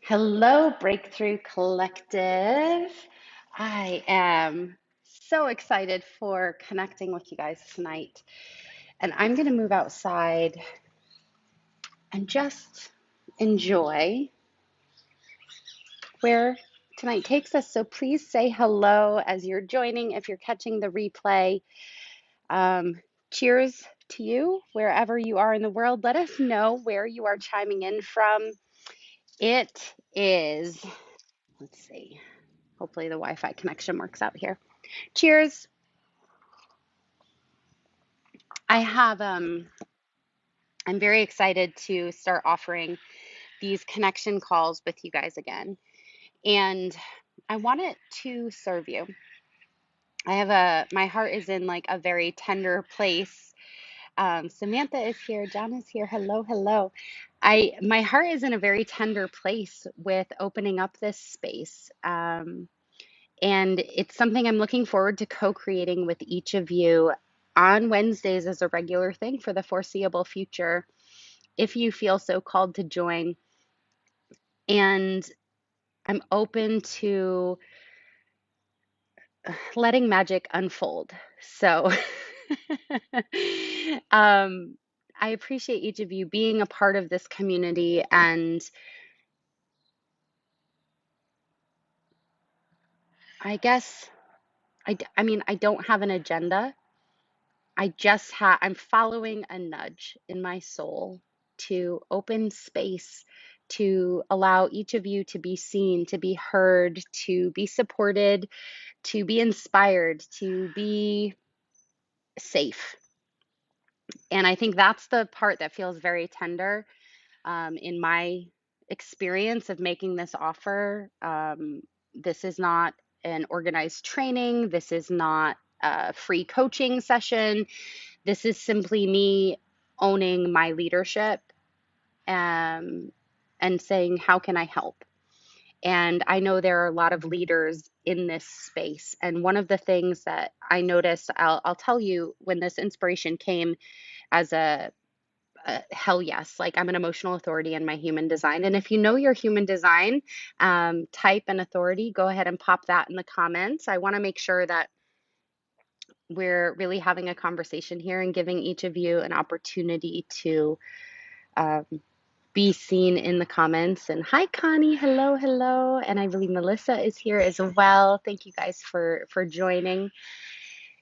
Hello, Breakthrough Collective. I am so excited for connecting with you guys tonight. And I'm going to move outside and just enjoy where tonight takes us. So please say hello as you're joining. If you're catching the replay, um, cheers to you wherever you are in the world. Let us know where you are chiming in from. It is, let's see, hopefully the Wi-Fi connection works out here. Cheers. I have I'm very excited to start offering these connection calls with you guys again. And I want it to serve you. My heart is in like a very tender place. Samantha is here, John is here. Hello, hello. My heart is in a very tender place with opening up this space. And it's something I'm looking forward to co-creating with each of you on Wednesdays as a regular thing for the foreseeable future, if you feel so called to join. And I'm open to letting magic unfold. So I appreciate each of you being a part of this community. And I guess, I mean, I don't have an agenda. I'm following a nudge in my soul to open space, to allow each of you to be seen, to be heard, to be supported, to be inspired, to be safe. And I think that's the part that feels very tender in my experience of making this offer. This is not an organized training. This is not a free coaching session. This is simply me owning my leadership um, and saying, how can I help? And I know there are a lot of leaders in this space. And one of the things that I noticed, I'll tell you when this inspiration came as a hell yes, like I'm an emotional authority in my human design. And if you know your human design, type an authority, go ahead and pop that in the comments. I want to make sure that we're really having a conversation here and giving each of you an opportunity to um, be seen in the comments. And hi, Connie. Hello, hello. And I believe Melissa is here as well. Thank you guys for joining.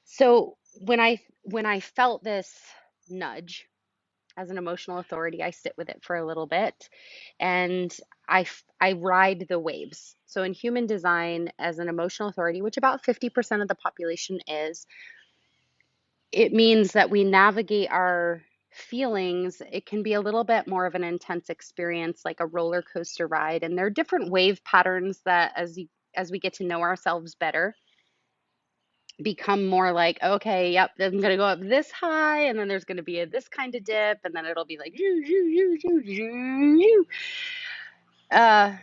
So when I felt this nudge as an emotional authority, I sit with it for a little bit, and I ride the waves. So in human design, as an emotional authority, which about 50% of the population is, it means that we navigate our feelings. It can be a little bit more of an intense experience, like a roller coaster ride. And there are different wave patterns that, as we get to know ourselves better, become more like, okay, yep, I'm gonna go up this high, and then there's gonna be this kind of dip, and then it'll be like, uh,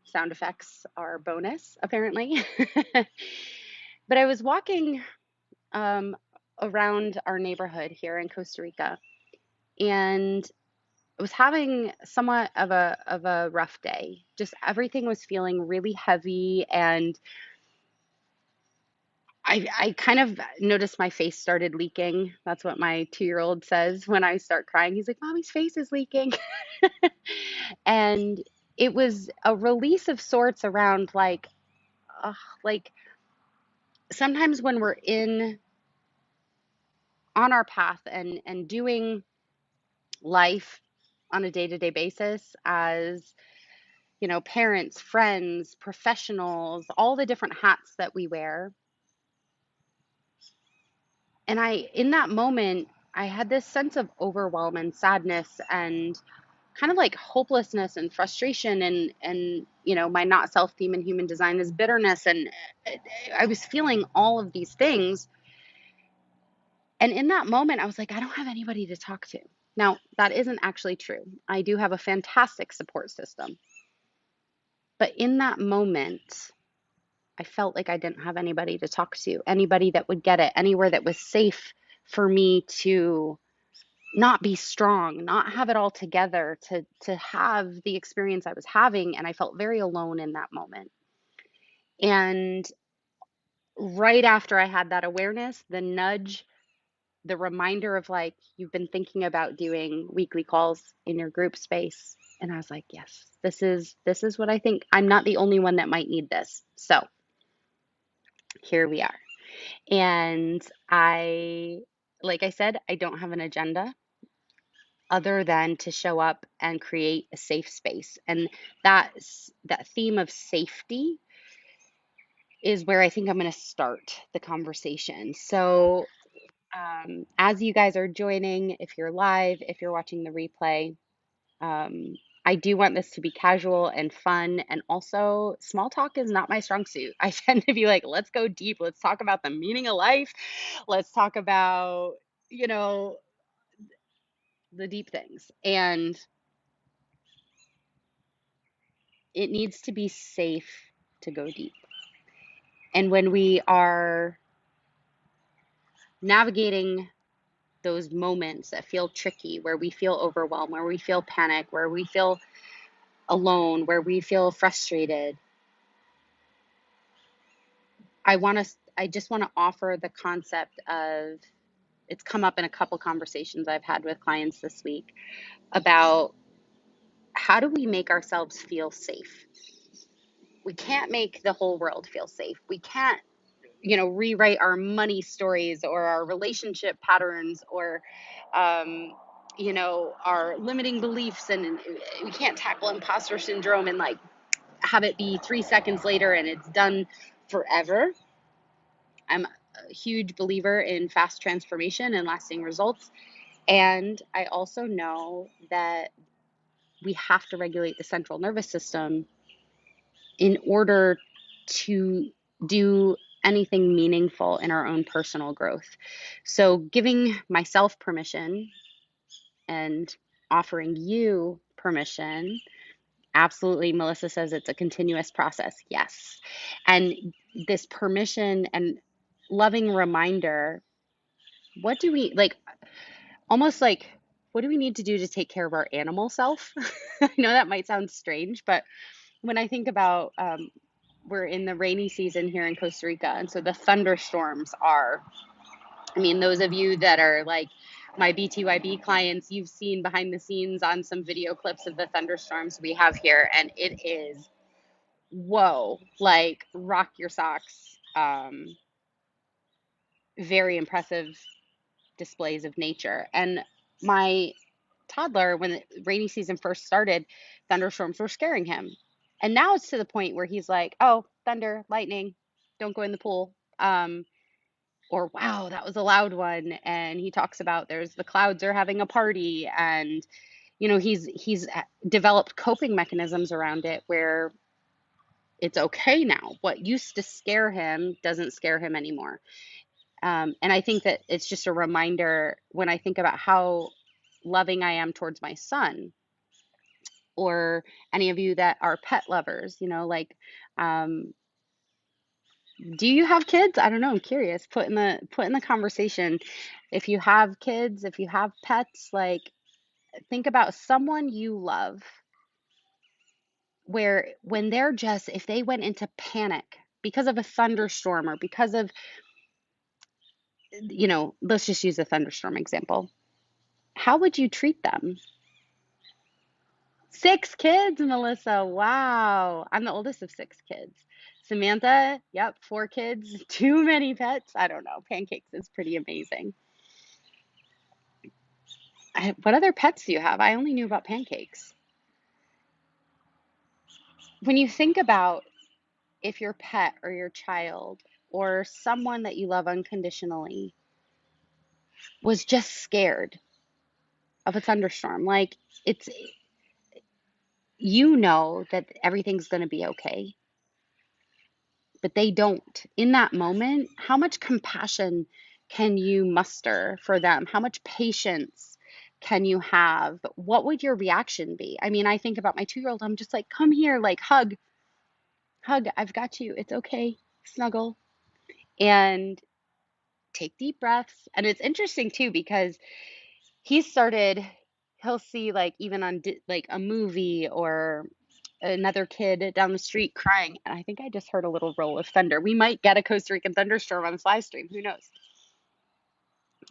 sound effects are bonus, apparently. But I was walking um, around our neighborhood here in Costa Rica, and I was having somewhat of a rough day. Just everything was feeling really heavy, and I kind of noticed my face started leaking. That's what my 2-year-old says when I start crying. He's like, "Mommy's face is leaking." And it was a release of sorts around like sometimes when we're in on our path and doing life on a day-to-day basis as parents, friends, professionals, all the different hats that we wear. And in that moment, I had this sense of overwhelm and sadness and kind of like hopelessness and frustration and my not self theme in human design is bitterness. And I was feeling all of these things. And in that moment, I was like, I don't have anybody to talk to. Now, that isn't actually true. I do have a fantastic support system. But in that moment, I felt like I didn't have anybody to talk to, anybody that would get it, anywhere that was safe for me to not be strong, not have it all together to have the experience I was having. And I felt very alone in that moment. And right after I had that awareness, the nudge, the reminder of like, you've been thinking about doing weekly calls in your group space. And I was like, yes, this is what I think. I'm not the only one that might need this. So here we are. And like I said, I don't have an agenda other than to show up and create a safe space. And that theme of safety is where I think I'm going to start the conversation. So, as you guys are joining, if you're live, if you're watching the replay, um, I do want this to be casual and fun. And also, small talk is not my strong suit. I tend to be like, let's go deep. Let's talk about the meaning of life. Let's talk about, you know, the deep things. And it needs to be safe to go deep. And when we are navigating those moments that feel tricky, where we feel overwhelmed, where we feel panic, where we feel alone, where we feel frustrated, I just want to offer the concept of, it's come up in a couple conversations I've had with clients this week about how do we make ourselves feel safe? We can't make the whole world feel safe. We can't, rewrite our money stories or our relationship patterns or, our limiting beliefs. And we can't tackle imposter syndrome and like have it be 3 seconds later and it's done forever. I'm a huge believer in fast transformation and lasting results. And I also know that we have to regulate the central nervous system in order to do anything meaningful in our own personal growth. So, giving myself permission and offering you permission. Absolutely. Melissa says it's a continuous process. Yes. And this permission and loving reminder, what do we like? Almost like, what do we need to do to take care of our animal self? I know that might sound strange, but when I think about, we're in the rainy season here in Costa Rica, and so the thunderstorms are, I mean, those of you that are like my BTYB clients, you've seen behind the scenes on some video clips of the thunderstorms we have here, and it is, whoa, like rock your socks. Very impressive displays of nature. And my toddler, when the rainy season first started, thunderstorms were scaring him. And now it's to the point where he's like, oh, thunder, lightning, don't go in the pool. Or wow, that was a loud one. And he talks about the clouds are having a party. And, he's developed coping mechanisms around it where it's okay now. What used to scare him doesn't scare him anymore. And I think that it's just a reminder when I think about how loving I am towards my son, or any of you that are pet lovers, like, um, do you have kids? I don't know. I'm curious. Put in the conversation. If you have kids, if you have pets, like, think about someone you love where when if they went into panic because of a thunderstorm or because of, let's just use a thunderstorm example. How would you treat them? 6 kids, Melissa. Wow. I'm the oldest of 6 kids. Samantha, yep, 4 kids. Too many pets. I don't know. Pancakes is pretty amazing. What other pets do you have? I only knew about pancakes. When you think about if your pet or your child or someone that you love unconditionally was just scared of a thunderstorm, like, it's, that everything's going to be okay, but they don't. In that moment, how much compassion can you muster for them? How much patience can you have? What would your reaction be? I mean, I think about my 2-year-old, I'm just like, come here, like, hug, hug, I've got you. It's okay. Snuggle and take deep breaths. And it's interesting too, because he started, he'll see like even on like a movie or another kid down the street crying. And I think I just heard a little roll of thunder. We might get a Costa Rican thunderstorm on this live stream. Who knows?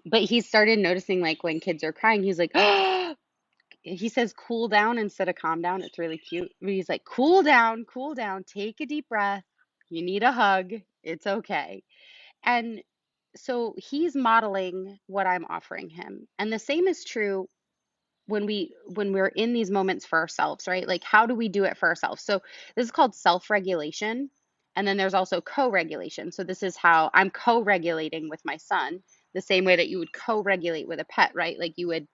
But he started noticing like when kids are crying, he's like, he says cool down instead of calm down. It's really cute. But he's like, cool down, take a deep breath. You need a hug. It's okay. And so he's modeling what I'm offering him. And the same is true when we're in these moments for ourselves, right? Like how do we do it for ourselves? So this is called self-regulation. And then there's also co-regulation. So this is how I'm co-regulating with my son, the same way that you would co-regulate with a pet, right? Like you would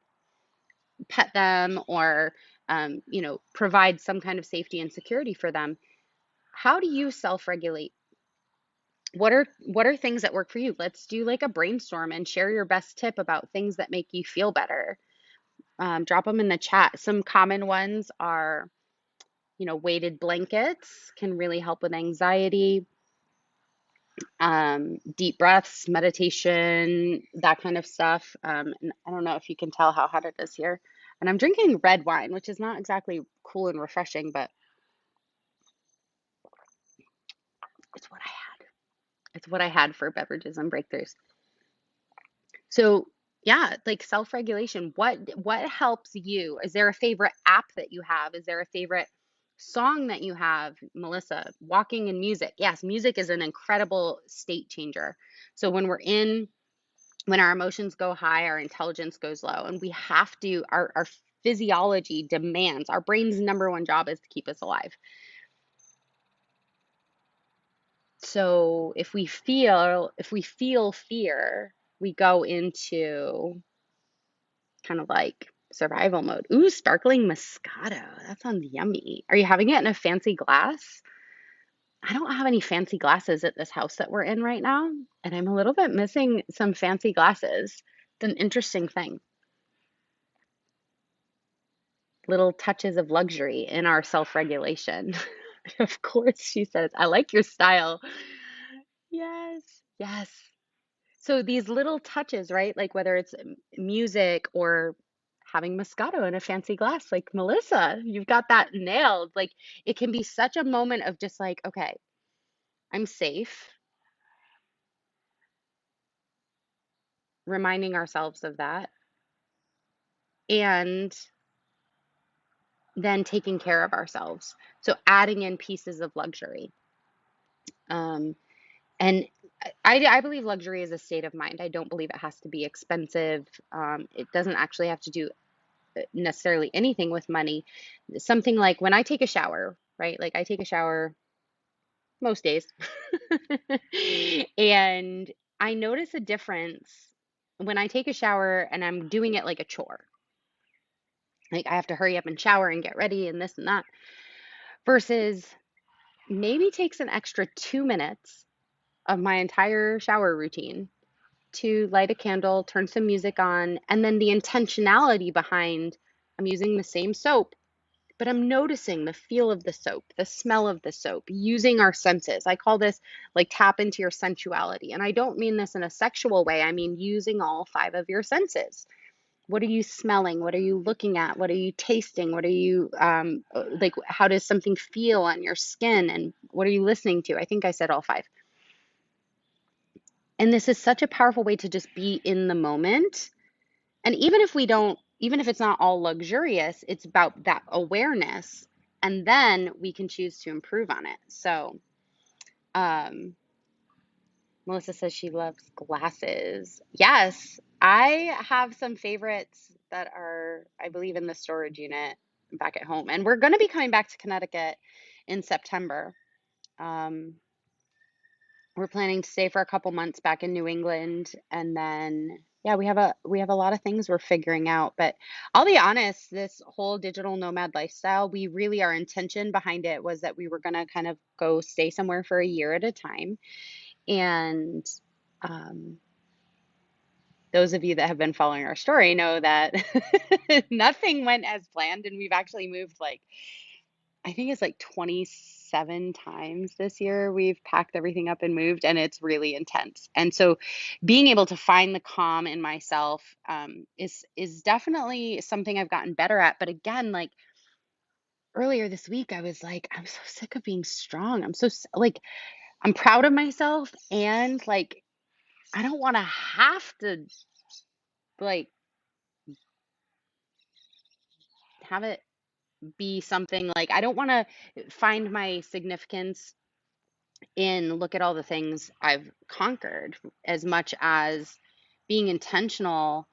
pet them or provide some kind of safety and security for them. How do you self-regulate? What are things that work for you? Let's do like a brainstorm and share your best tip about things that make you feel better. Drop them in the chat. Some common ones are, weighted blankets can really help with anxiety, deep breaths, meditation, that kind of stuff. And I don't know if you can tell how hot it is here. And I'm drinking red wine, which is not exactly cool and refreshing, but it's what I had. It's what I had for beverages and breakthroughs. So yeah, like self-regulation. What helps you? Is there a favorite app that you have? Is there a favorite song that you have, Melissa? Walking and music. Yes, music is an incredible state changer. So when our emotions go high, our intelligence goes low, and we have to, our physiology demands, our brain's number one job is to keep us alive. So if we feel fear, we go into kind of like survival mode. Ooh, sparkling Moscato. That sounds yummy. Are you having it in a fancy glass? I don't have any fancy glasses at this house that we're in right now, and I'm a little bit missing some fancy glasses. It's an interesting thing. Little touches of luxury in our self-regulation. Of course, she says, I like your style. Yes, yes. So these little touches, right? Like whether it's music or having Moscato in a fancy glass, like Melissa, you've got that nailed. Like it can be such a moment of just like, okay, I'm safe, reminding ourselves of that, and then taking care of ourselves. So adding in pieces of luxury. Um, and I believe luxury is a state of mind. I don't believe it has to be expensive. It doesn't actually have to do necessarily anything with money. Something like when I take a shower, right? Like I take a shower most days. And I notice a difference when I take a shower and I'm doing it like a chore. Like I have to hurry up and shower and get ready and this and that versus maybe takes an extra 2 minutes of my entire shower routine to light a candle, turn some music on, and then the intentionality behind I'm using the same soap, but I'm noticing the feel of the soap, the smell of the soap, using our senses. I call this like tap into your sensuality. And I don't mean this in a sexual way, I mean using all five of your senses. What are you smelling? What are you looking at? What are you tasting? What are you like? How does something feel on your skin? And what are you listening to? I think I said all five. And this is such a powerful way to just be in the moment. And even if it's not all luxurious, it's about that awareness. And then we can choose to improve on it. So, um, Melissa says she loves glasses. Yes, I have some favorites that are, I believe, in the storage unit back at home. And we're going to be coming back to Connecticut in September. Um, we're planning to stay for a couple months back in New England, and then yeah, we have a lot of things we're figuring out. But I'll be honest, this whole digital nomad lifestyle, we really our intention behind it was that we were gonna kind of go stay somewhere for a year at a time. And um, those of you that have been following our story know that nothing went as planned, and we've actually moved like I think it's like 27 times this year we've packed everything up and moved, and it's really intense. And so being able to find the calm in myself is definitely something I've gotten better at. But again, like earlier this week, I was like, I'm so sick of being strong. Like, I'm proud of myself, and like, I don't want to have to like have it be something like I don't want to find my significance in look at all the things I've conquered as much as being intentional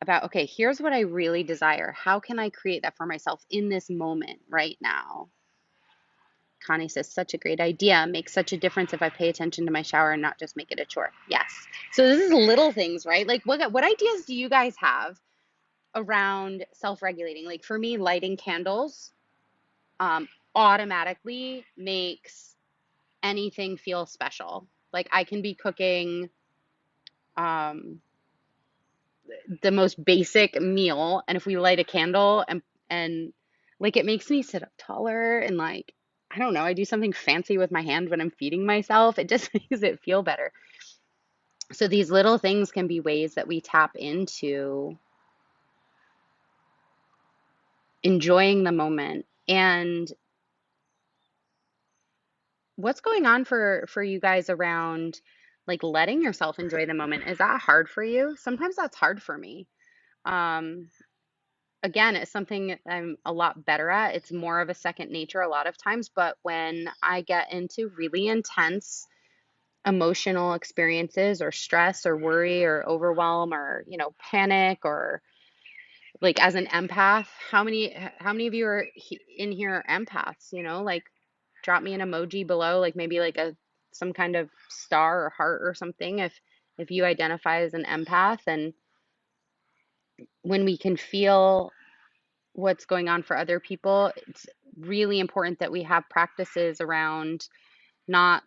about, okay, here's what I really desire. How can I create that for myself in this moment right now? Connie says, such a great idea. Makes such a difference if I pay attention to my shower and not just make it a chore. Yes. So this is little things, right? Like what ideas do you guys have around self-regulating? Like for me, lighting candles automatically makes anything feel special. Like I can be cooking um, the most basic meal, and if we light a candle and like it makes me sit up taller and like I don't know, I do something fancy with my hand when I'm feeding myself. It just makes it feel better. So these little things can be ways that we tap into enjoying the moment. And what's going on for you guys around like letting yourself enjoy the moment? Is that hard for you? Sometimes that's hard for me. Um, Again, it's something I'm a lot better at. It's more of a second nature a lot of times, but when I get into really intense emotional experiences or stress or worry or overwhelm or, panic or like as an empath, how many of you are in here are empaths, like drop me an emoji below, like maybe like a some kind of star or heart or something if you identify as an empath. And when we can feel what's going on for other people, it's really important that we have practices around not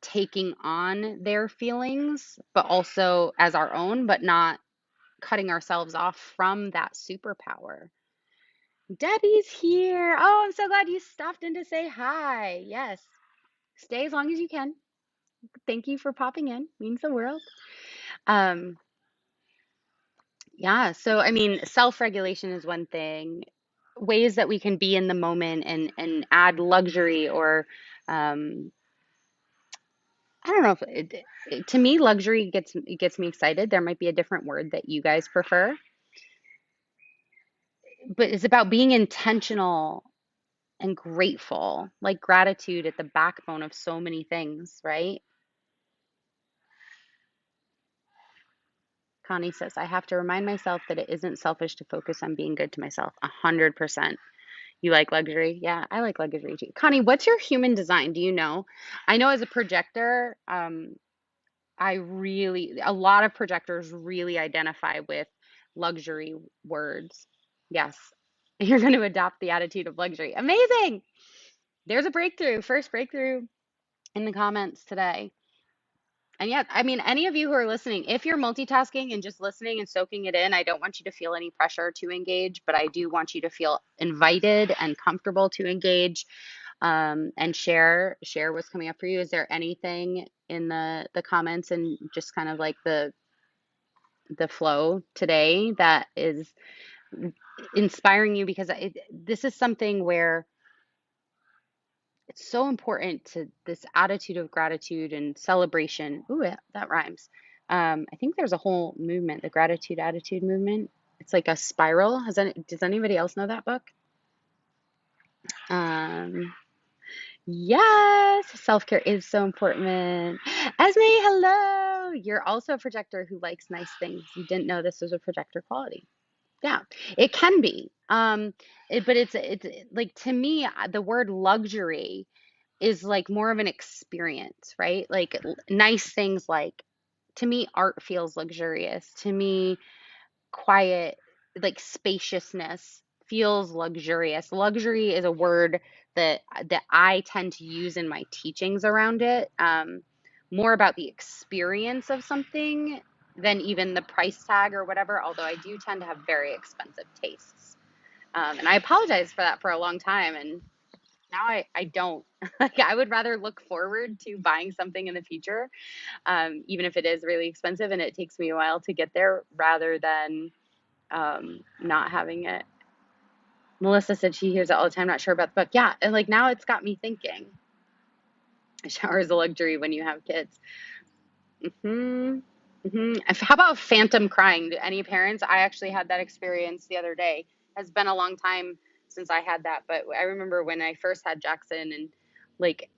taking on their feelings, but also as our own, but not cutting ourselves off from that superpower. Debbie's here. Oh, I'm so glad you stopped in to say hi. Yes. Stay as long as you can. Thank you for popping in. Means the world. Um, yeah, so I mean, self-regulation is one thing. Ways that we can be in the moment and add luxury or um, I don't know if to me luxury gets me excited. There might be a different word that you guys prefer, but it's about being intentional and grateful, like gratitude at the backbone of so many things, right? Connie says, I have to remind myself that it isn't selfish to focus on being good to myself. 100%. You like luxury? Yeah, I like luxury too. Connie, what's your human design? Do you know? I know as a projector, a lot of projectors really identify with luxury words. Yes, you're going to adopt the attitude of luxury. Amazing. There's a breakthrough, first breakthrough in the comments today. And yeah, I mean, any of you who are listening, if you're multitasking and just listening and soaking it in, I don't want you to feel any pressure to engage, but I do want you to feel invited and comfortable to engage and share what's coming up for you. Is there anything in the comments and just kind of like the flow today that is inspiring you? Because this is something where it's so important to this attitude of gratitude and celebration. Ooh, that rhymes. I think there's a whole movement, the gratitude attitude movement. It's like a spiral. Does anybody else know that book? Um, yes, self-care is so important. Esme, hello. You're also a projector who likes nice things. You didn't know this was a projector quality. Yeah, it can be. But it's like to me, the word luxury is like more of an experience, right? Like nice things like to me, art feels luxurious. To me, quiet, like spaciousness feels luxurious. Luxury is a word that I tend to use in my teachings around it. More about the experience of something than even the price tag or whatever, although I do tend to have very expensive tastes. And I apologize for that for a long time. And Now I don't. Like I would rather look forward to buying something in the future, even if it is really expensive and it takes me a while to get there, rather than not having it. Melissa said she hears it all the time, not sure about the book. Yeah, and like now it's got me thinking. A shower is a luxury when you have kids. Hmm. How about phantom crying? Do any parents? I actually had that experience the other day. It's been a long time since I had that, but I remember when I first had Jackson, and like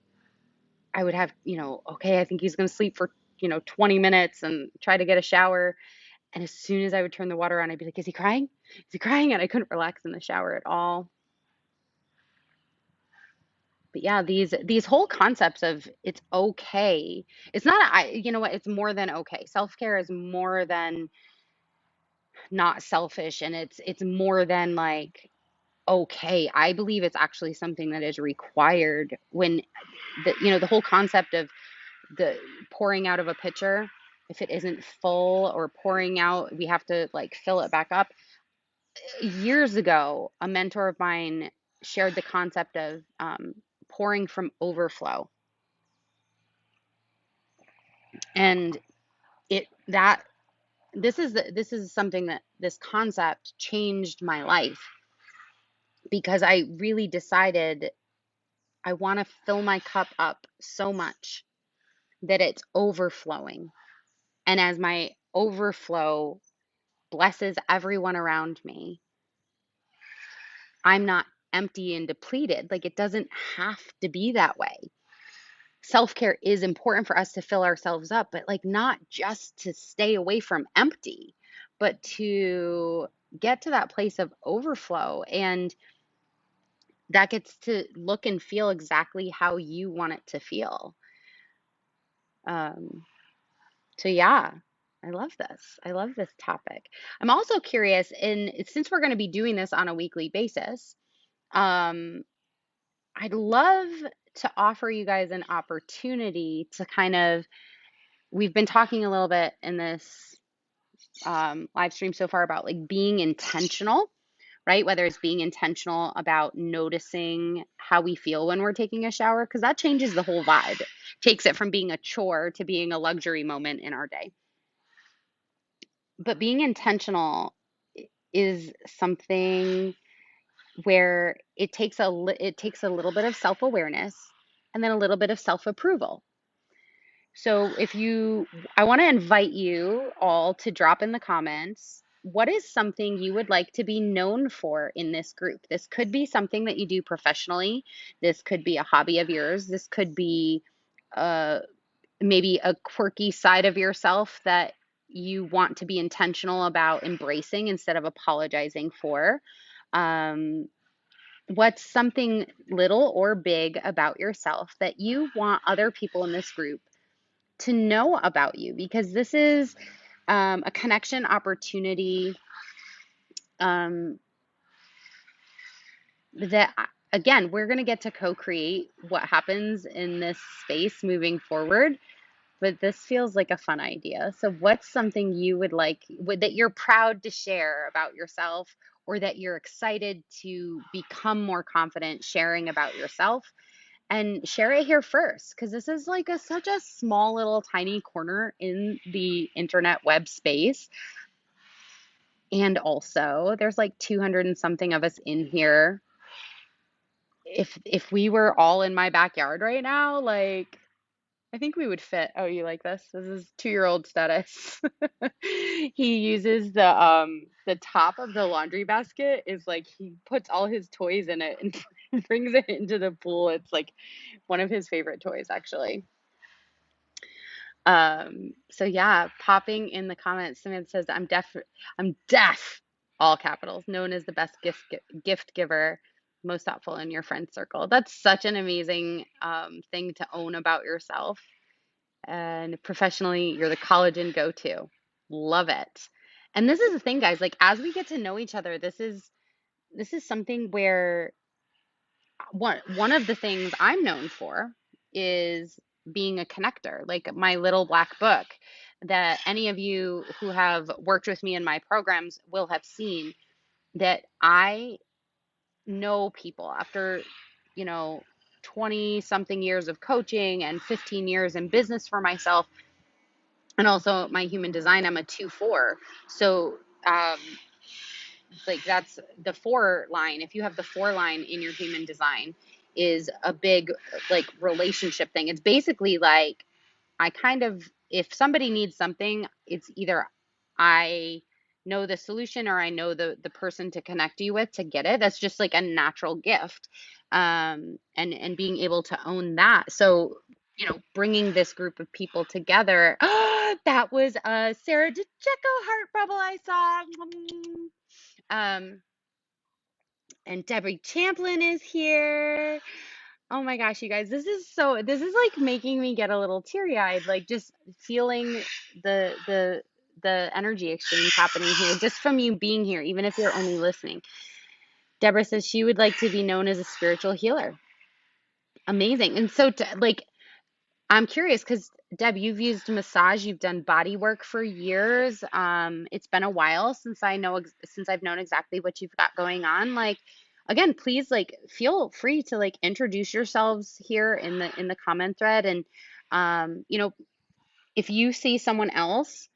I would have, okay, I think he's going to sleep for, 20 minutes and try to get a shower. And as soon as I would turn the water on, I'd be like, is he crying? Is he crying? And I couldn't relax in the shower at all. But yeah, these whole concepts of it's okay. It's not, you know what? It's more than okay. Self-care is more than not selfish, and it's more than like okay. I believe it's actually something that is required when the whole concept of the pouring out of a pitcher, if it isn't full or pouring out, we have to like fill it back up. Years ago, a mentor of mine shared the concept of pouring from overflow, and it that this is something that this concept changed my life because I really decided I want to fill my cup up so much that it's overflowing. And as my overflow blesses everyone around me, I'm not empty and depleted. Like it doesn't have to be that way. Self-care is important for us to fill ourselves up, but like not just to stay away from empty, but to get to that place of overflow. And that gets to look and feel exactly how you want it to feel. Um, so yeah, I love this. I love this topic. I'm also curious, and since we're going to be doing this on a weekly basis, um, I'd love to offer you guys an opportunity to kind of, we've been talking a little bit in this live stream so far about like being intentional, right? Whether it's being intentional about noticing how we feel when we're taking a shower, because that changes the whole vibe, takes it from being a chore to being a luxury moment in our day. But being intentional is something where it takes a little bit of self-awareness and then a little bit of self-approval. So I want to invite you all to drop in the comments, what is something you would like to be known for in this group? This could be something that you do professionally. This could be a hobby of yours. This could be uh, maybe a quirky side of yourself that you want to be intentional about embracing instead of apologizing for. Um, what's something little or big about yourself that you want other people in this group to know about you? Because this is a connection opportunity um, that, again, we're going to get to co-create what happens in this space moving forward. But this feels like a fun idea. So, what's something you would like that you're proud to share about yourself, or that you're excited to become more confident sharing about yourself? And share it here first, because this is like such a small little tiny corner in the internet web space. And also, there's like 200 and something of us in here. If we were all in my backyard right now, like I think we would fit. Oh, you like this? This is 2-year-old status. He uses the top of the laundry basket is like he puts all his toys in it and brings it into the pool. It's like one of his favorite toys, actually. So yeah, popping in the comments, Samantha says, I'm deaf, all capitals, known as the best gift giver, most thoughtful in your friend circle. That's such an amazing thing to own about yourself. And professionally, you're the collagen go-to. Love it. And this is the thing, guys, like as we get to know each other, this is something where one of the things I'm known for is being a connector, like my little black book that any of you who have worked with me in my programs will have seen, that I know people after 20 something years of coaching and 15 years in business for myself, and also my human design, I'm a 2/4. So um, like that's the 4 line. If you have the 4 line in your human design, is a big like relationship thing. It's basically like I kind of, if somebody needs something, it's either I know the solution or I know the person to connect you with to get it. That's just like a natural gift. And being able to own that. So, bringing this group of people together. That was a Sarah DeCecco heart bubble I saw. Um, and Debbie Champlin is here. Oh my gosh, you guys, this is like making me get a little teary-eyed, like just feeling the energy exchange happening here just from you being here, even if you're only listening. Deborah says she would like to be known as a spiritual healer. Amazing. And so like I'm curious because Deb, you've used massage, you've done body work for years. It's been a while since since I've known exactly what you've got going on. Like, again, please like feel free to like introduce yourselves here in the comment thread, and if you see someone else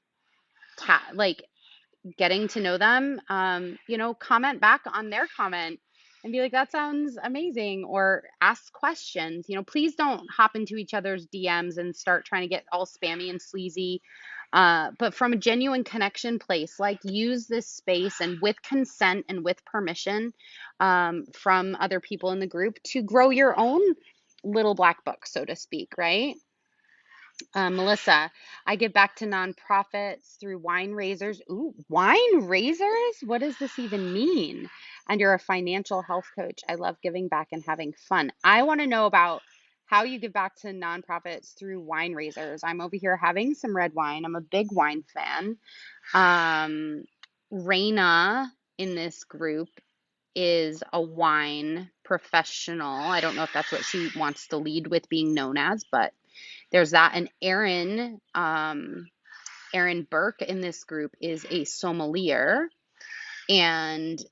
like getting to know them, comment back on their comment and be like, that sounds amazing, or ask questions. Please don't hop into each other's DMs and start trying to get all spammy and sleazy. But from a genuine connection place, like use this space and with consent and with permission from other people in the group to grow your own little black book, so to speak, right? Melissa, I give back to nonprofits through wine raisers. Ooh, wine raisers? What does this even mean? And you're a financial health coach. I love giving back and having fun. I want to know about how you give back to nonprofits through wine raisers. I'm over here having some red wine. I'm a big wine fan. Um, Raina in this group is a wine professional. I don't know if that's what she wants to lead with being known as, but there's that. And Erin Burke in this group is a sommelier, and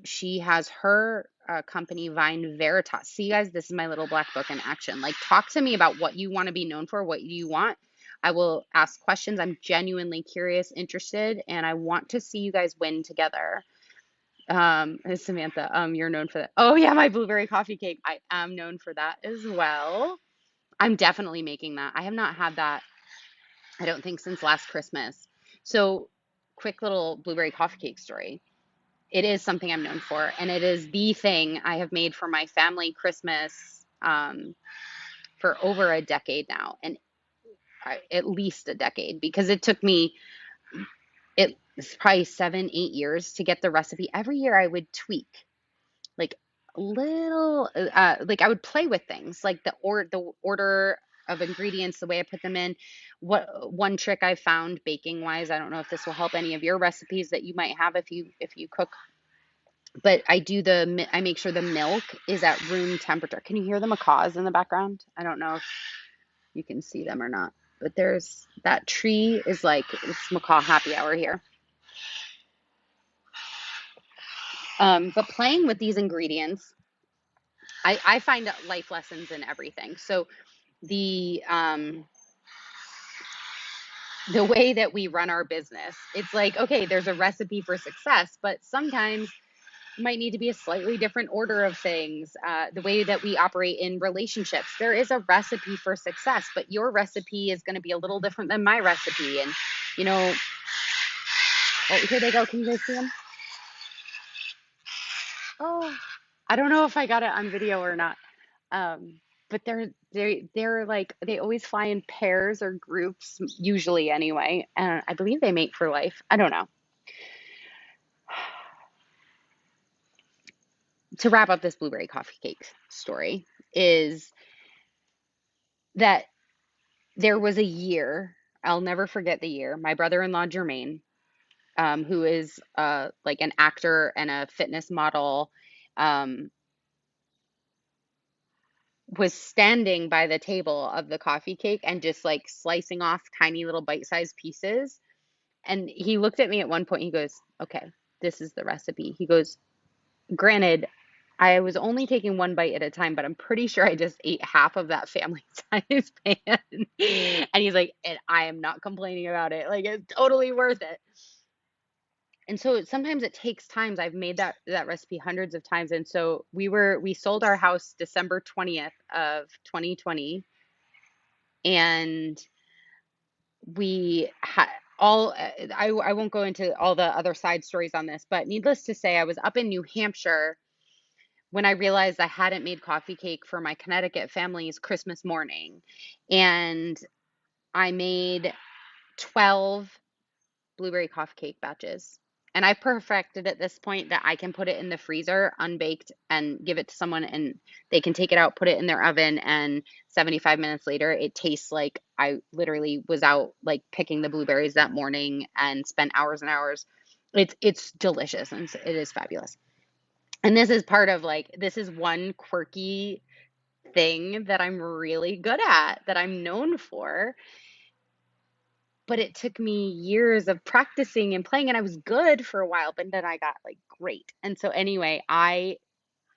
she has her company Vine Veritas. See, guys, this is my little black book in action. Like, talk to me about what you want to be known for, what you want. I will ask questions. I'm genuinely curious, interested, and I want to see you guys win together. Samantha, you're known for that. Oh yeah, my blueberry coffee cake. I am known for that as well. I'm definitely making that. I have not had that, I don't think, since last Christmas. So, quick little blueberry coffee cake story. It is something I'm known for, and it is the thing I have made for my family Christmas for over a decade now, and at least a decade, because it took me it's probably 7, 8 years to get the recipe. Every year I would tweak like little like I would play with things like the order of ingredients, the way I put them in. What one trick I found baking wise, I don't know if this will help any of your recipes that you might have if you cook, but I make sure the milk is at room temperature. Can you hear the macaws in the background? I don't know if you can see them or not, but there's that tree is like it's macaw happy hour here. But playing with these ingredients, I find life lessons in everything. So the way that we run our business, it's like, okay, there's a recipe for success, but sometimes it might need to be a slightly different order of things. The way that we operate in relationships, there is a recipe for success, but your recipe is going to be a little different than my recipe. And, oh, here they go. Can you guys see them? Oh, I don't know if I got it on video or not. Um, but they're like they always fly in pairs or groups, usually anyway. And I believe they mate for life. I don't know. To wrap up this blueberry coffee cake story is that there was a year, I'll never forget the year, my brother-in-law Jermaine, who is like an actor and a fitness model, um, was standing by the table of the coffee cake and just like slicing off tiny little bite-sized pieces. And he looked at me at one point, he goes, okay, this is the recipe. He goes, granted, I was only taking one bite at a time, but I'm pretty sure I just ate half of that family size pan. And he's like, and I am not complaining about it. Like it's totally worth it. And so sometimes it takes times. I've made that recipe hundreds of times. And so we sold our house December 20th of 2020, and we had all I won't go into all the other side stories on this, but needless to say, I was up in New Hampshire when I realized I hadn't made coffee cake for my Connecticut family's Christmas morning. And I made 12 blueberry coffee cake batches. And I perfected at this point that I can put it in the freezer unbaked and give it to someone and they can take it out, put it in their oven, and 75 minutes later it tastes like I literally was out like picking the blueberries that morning and spent hours and hours. It's delicious and it is fabulous. And this is part of like this is one quirky thing that I'm really good at, that I'm known for, but it took me years of practicing and playing, and I was good for a while, but then I got like great. And so anyway, I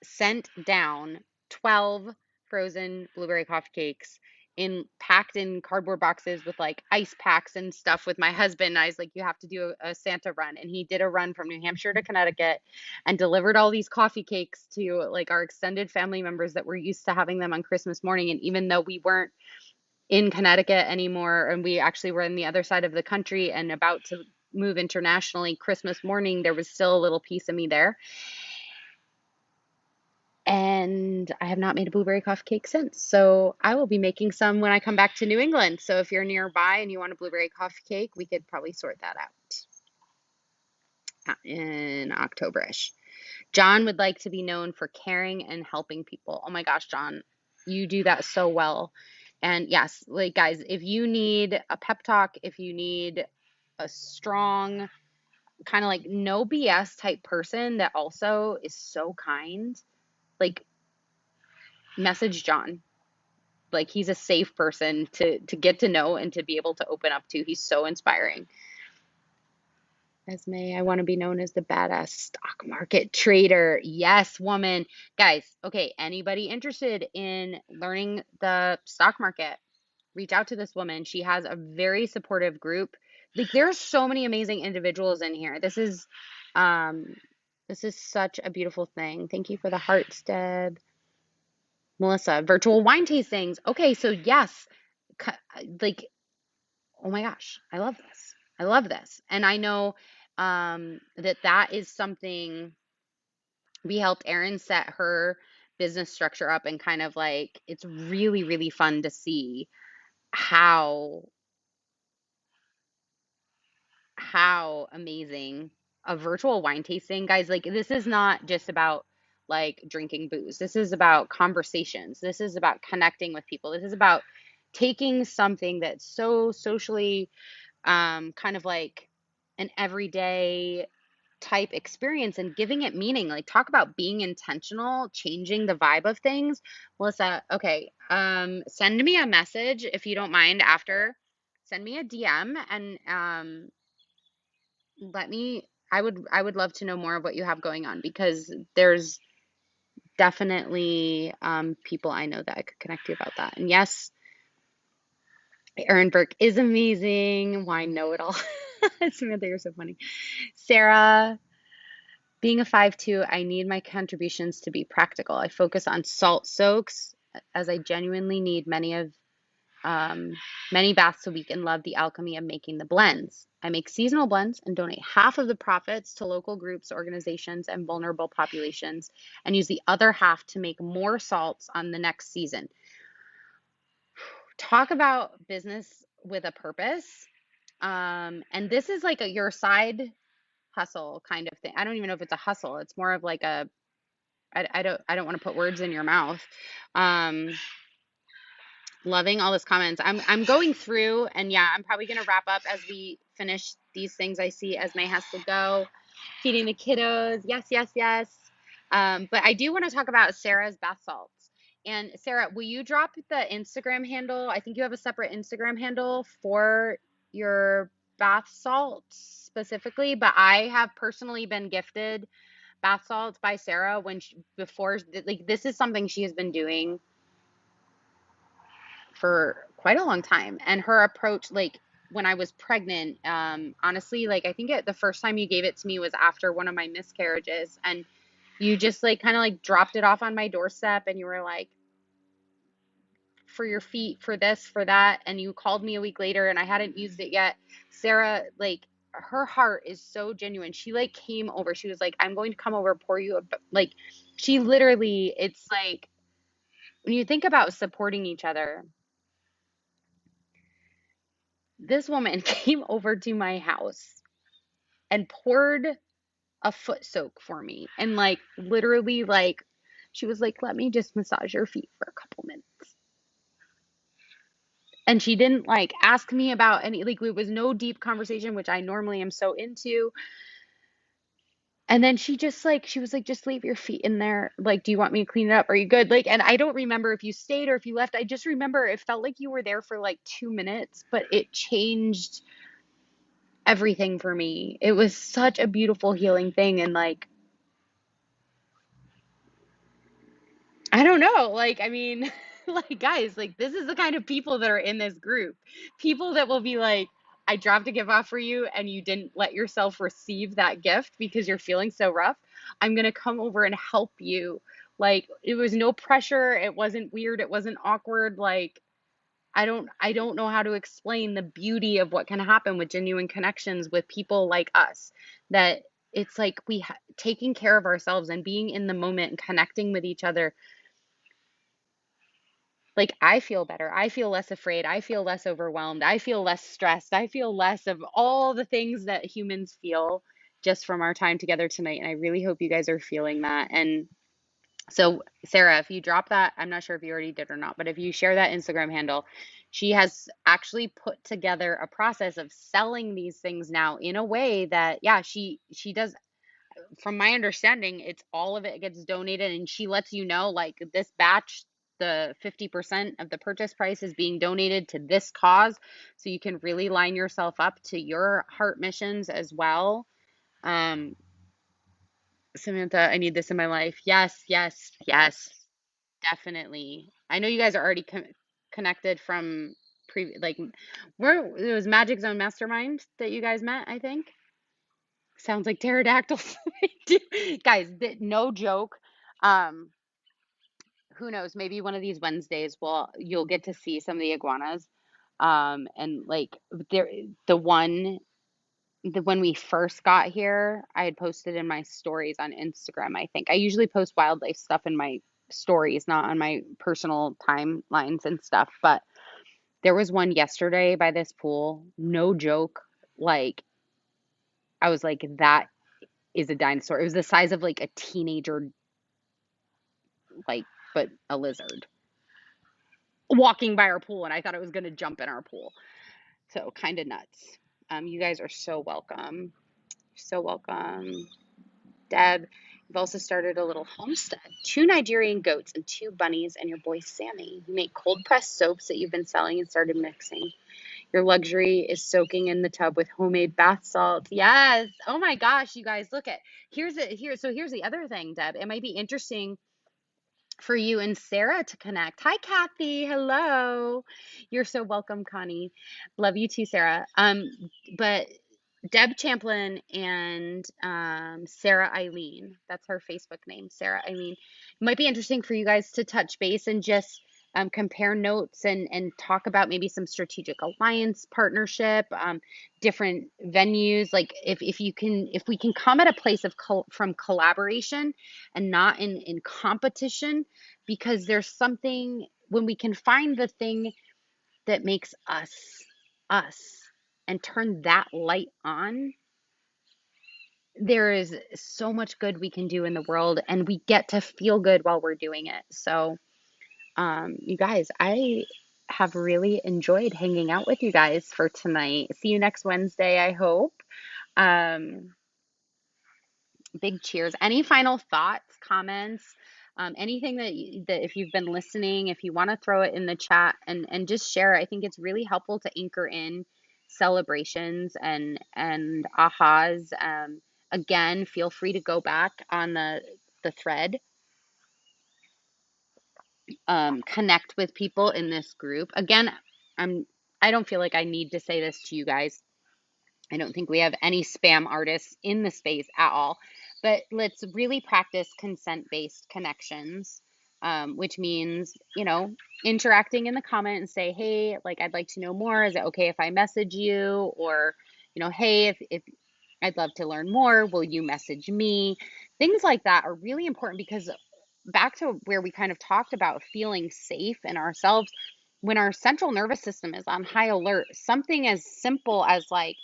sent down 12 frozen blueberry coffee cakes in packed in cardboard boxes with like ice packs and stuff with my husband. I was like, you have to do a Santa run. And he did a run from New Hampshire to Connecticut and delivered all these coffee cakes to like our extended family members that were used to having them on Christmas morning. And even though we weren't in Connecticut anymore, and we actually were in the other side of the country and about to move internationally, Christmas morning, there was still a little piece of me there. And I have not made a blueberry coffee cake since. So I will be making some when I come back to New England. So if you're nearby and you want a blueberry coffee cake, we could probably sort that out in October-ish. John would like to be known for caring and helping people. Oh my gosh, John, you do that so well. And yes, like guys, if you need a pep talk, if you need a strong, kind of like no BS type person that also is so kind, like message John. Like he's a safe person to get to know and to be able to open up to. He's so inspiring. Esme, I want to be known as the badass stock market trader. Yes, woman. Guys, okay, anybody interested in learning the stock market, reach out to this woman. She has a very supportive group. Like there's so many amazing individuals in here. Um this is such a beautiful thing. Thank you for the hearts, Deb. Melissa, virtual wine tastings. Okay, so yes, like oh my gosh, I love this. I love this. And I know that is something we helped Erin set her business structure up, and kind of like it's really, really fun to see how amazing a virtual wine tasting, guys. Like this is not just about like drinking booze. This is about conversations. This is about connecting with people. This is about taking something that's so socially kind of like an everyday type experience and giving it meaning. Like talk about being intentional, changing the vibe of things. Melissa, okay, send me a message if you don't mind after. Send me a DM and let me I would love to know more of what you have going on, because there's definitely people I know that I could connect you about that. And yes, Erin Burke is amazing. Why know it all? Samantha, you're so funny. Sarah, being a 5'2", I need my contributions to be practical. I focus on salt soaks as I genuinely need um, many baths a week and love the alchemy of making the blends. I make seasonal blends and donate half of the profits to local groups, organizations, and vulnerable populations, and use the other half to make more salts on the next season. Talk about business with a purpose. And this is like your side hustle kind of thing. I don't even know if it's a hustle. It's more of like I don't want to put words in your mouth. Um, Loving all those comments. I'm going through, and yeah, I'm probably gonna wrap up as we finish these things. I see Esme has to go, feeding the kiddos. Yes, yes, yes. But I do want to talk about Sarah's bath salts. And Sarah, will you drop the Instagram handle? I think you have a separate Instagram handle for your bath salts specifically, but I have personally been gifted bath salts by Sarah when she, before, like, this is something she has been doing for quite a long time. And her approach, like, when I was pregnant, honestly, like, I think the first time you gave it to me was after one of my miscarriages. And you just like kind of like dropped it off on my doorstep and you were like, for your feet, for this, for that. And you called me a week later and I hadn't used it yet. Sarah, like, her heart is so genuine. She like came over. She was like, I'm going to come over, pour you a, like, she literally, it's like, when you think about supporting each other, this woman came over to my house and poured a foot soak for me. And like, literally, like, she was like, let me just massage your feet for a couple minutes. And she didn't like ask me about any, like, it was no deep conversation, which I normally am so into. And then she just like, she was like, just leave your feet in there. Like, do you want me to clean it up? Are you good? Like, and I don't remember if you stayed or if you left. I just remember it felt like you were there for like 2 minutes, but it changed everything for me. It was such a beautiful healing thing. And like, I don't know. Like, I mean, like, guys, like, this is the kind of people that are in this group. People that will be like, I dropped a gift off for you and you didn't let yourself receive that gift because you're feeling so rough. I'm going to come over and help you. Like, it was no pressure. It wasn't weird. It wasn't awkward. Like, I don't know how to explain the beauty of what can happen with genuine connections with people like us, that it's like taking care of ourselves and being in the moment and connecting with each other. Like, I feel better. I feel less afraid. I feel less overwhelmed. I feel less stressed. I feel less of all the things that humans feel just from our time together tonight. And I really hope you guys are feeling that. And so, Sarah, if you drop that, I'm not sure if you already did or not, but if you share that Instagram handle, she has actually put together a process of selling these things now in a way that, yeah, she does. From my understanding, it's all of it gets donated, and she lets you know, like, this batch, the 50% of the purchase price is being donated to this cause. So you can really line yourself up to your heart missions as well. Um, Samantha, I need this in my life. Yes, yes, yes, definitely. I know you guys are already connected from like, where it was Magic Zone Mastermind that you guys met, I think. Sounds like pterodactyls. Guys, no joke. Um, who knows? Maybe one of these Wednesdays you'll get to see some of the iguanas. And like, there, the one when we first got here, I had posted in my stories on Instagram, I think. I usually post wildlife stuff in my stories, not on my personal timelines and stuff. But there was one yesterday by this pool. No joke. Like, I was like, that is a dinosaur. It was the size of like a teenager, like, but a lizard walking by our pool, and I thought it was going to jump in our pool. So kind of nuts. You guys are so welcome. So welcome. Deb, you've also started a little homestead. 2 Nigerian goats and 2 bunnies and your boy Sammy. You make cold pressed soaps that you've been selling and started mixing. Your luxury is soaking in the tub with homemade bath salts. Yes. Oh my gosh, you guys, look at here's the other thing, Deb. It might be interesting for you and Sarah to connect. Hi, Kathy. Hello. You're so welcome, Connie. Love you too, Sarah. But Deb Champlin and Sarah Eileen, that's her Facebook name, Sarah Eileen. It might be interesting for you guys to touch base and just compare notes and talk about maybe some strategic alliance partnership, different venues. Like, if we can come at a place of from collaboration and not in competition, because there's something when we can find the thing that makes us us and turn that light on, there is so much good we can do in the world, and we get to feel good while we're doing it. So, you guys, I have really enjoyed hanging out with you guys for tonight. See you next Wednesday, I hope. Um, Big cheers. Any final thoughts, comments, anything that if you've been listening, if you want to throw it in the chat and just share. I think it's really helpful to anchor in celebrations and ahas. Again, feel free to go back on the thread, connect with people in this group. Again, I don't feel like I need to say this to you guys. I don't think we have any spam artists in the space at all, but let's really practice consent-based connections, which means, interacting in the comment and say, hey, like, I'd like to know more. Is it okay if I message you? Or, hey, if I'd love to learn more, will you message me? Things like that are really important because back to where we kind of talked about feeling safe in ourselves, when our central nervous system is on high alert, something as simple as like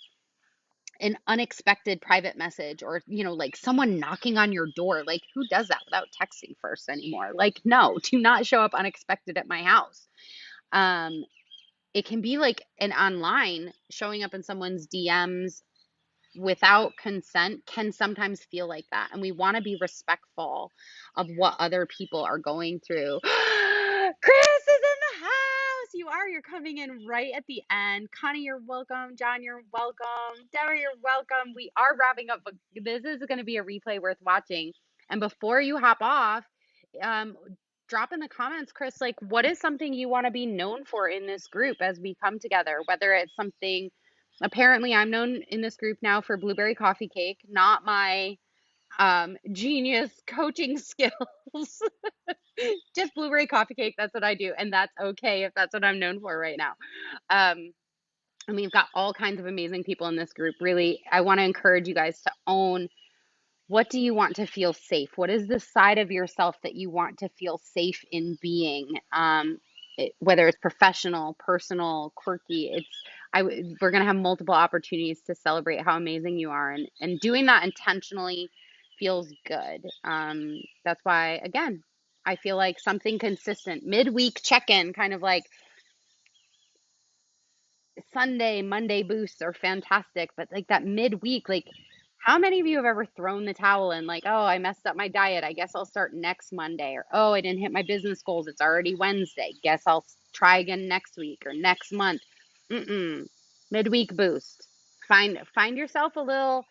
an unexpected private message or like someone knocking on your door, like who does that without texting first anymore? Like, no, do not show up unexpected at my house. It can be like an online showing up in someone's DMs without consent can sometimes feel like that. And we want to be respectful of what other people are going through. Chris is in the house. You are. You're coming in right at the end. Connie, you're welcome. John, you're welcome. Deborah, you're welcome. We are wrapping up, but this is going to be a replay worth watching. And before you hop off, um, drop in the comments, Chris, like what is something you want to be known for in this group as we come together, whether it's something. Apparently, I'm known in this group now for blueberry coffee cake, not my genius coaching skills. Just blueberry coffee cake. That's what I do. And that's okay if that's what I'm known for right now. And we've got all kinds of amazing people in this group. Really, I want to encourage you guys to own, what do you want to feel safe? What is the side of yourself that you want to feel safe in being? Whether it's professional, personal, quirky, we're going to have multiple opportunities to celebrate how amazing you are. And doing that intentionally feels good. That's why, again, I feel like something consistent, midweek check-in, kind of like Sunday, Monday boosts are fantastic, but like that midweek, like how many of you have ever thrown the towel in like, oh, I messed up my diet. I guess I'll start next Monday. Or, oh, I didn't hit my business goals. It's already Wednesday. Guess I'll try again next week or next month. Mm-mm. Midweek boost. Find yourself a little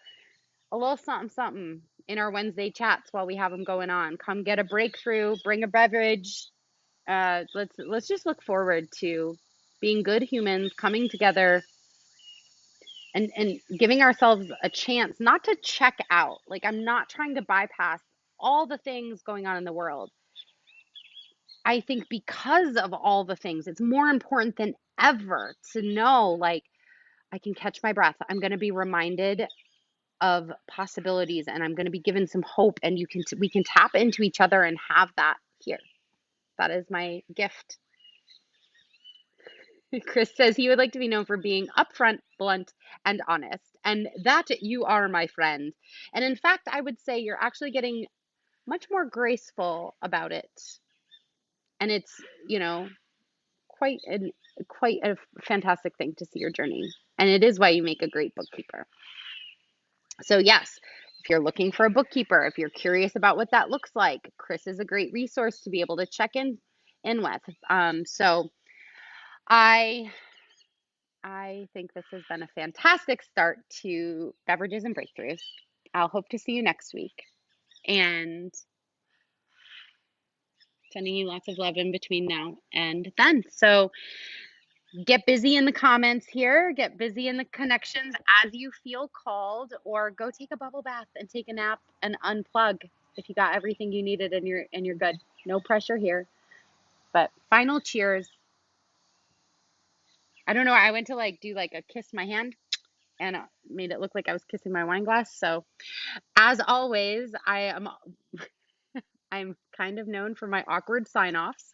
something something in our Wednesday chats while we have them going on. Come get a breakthrough, bring a beverage. Let's just look forward to being good humans, coming together and giving ourselves a chance not to check out. Like, I'm not trying to bypass all the things going on in the world. I think because of all the things, it's more important than ever to know, like, I can catch my breath. I'm going to be reminded of possibilities and I'm going to be given some hope, and we can tap into each other and have that here. That is my gift. Chris says he would like to be known for being upfront, blunt, and honest. And that you are, my friend. And in fact, I would say you're actually getting much more graceful about it. And it's, quite a fantastic thing to see your journey. And it is why you make a great bookkeeper. So yes, if you're looking for a bookkeeper, if you're curious about what that looks like, Chris is a great resource to be able to check in with. So I think this has been a fantastic start to Beverages and Breakthroughs. I'll hope to see you next week, and sending you lots of love in between now and then. So get busy in the comments here, get busy in the connections as you feel called, or go take a bubble bath and take a nap and unplug if you got everything you needed and you're good. No pressure here. But final cheers. I don't know, I went to like do like a kiss my hand and made it look like I was kissing my wine glass. So as always, I'm kind of known for my awkward sign-offs.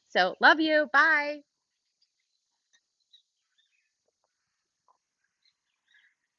So love you. Bye.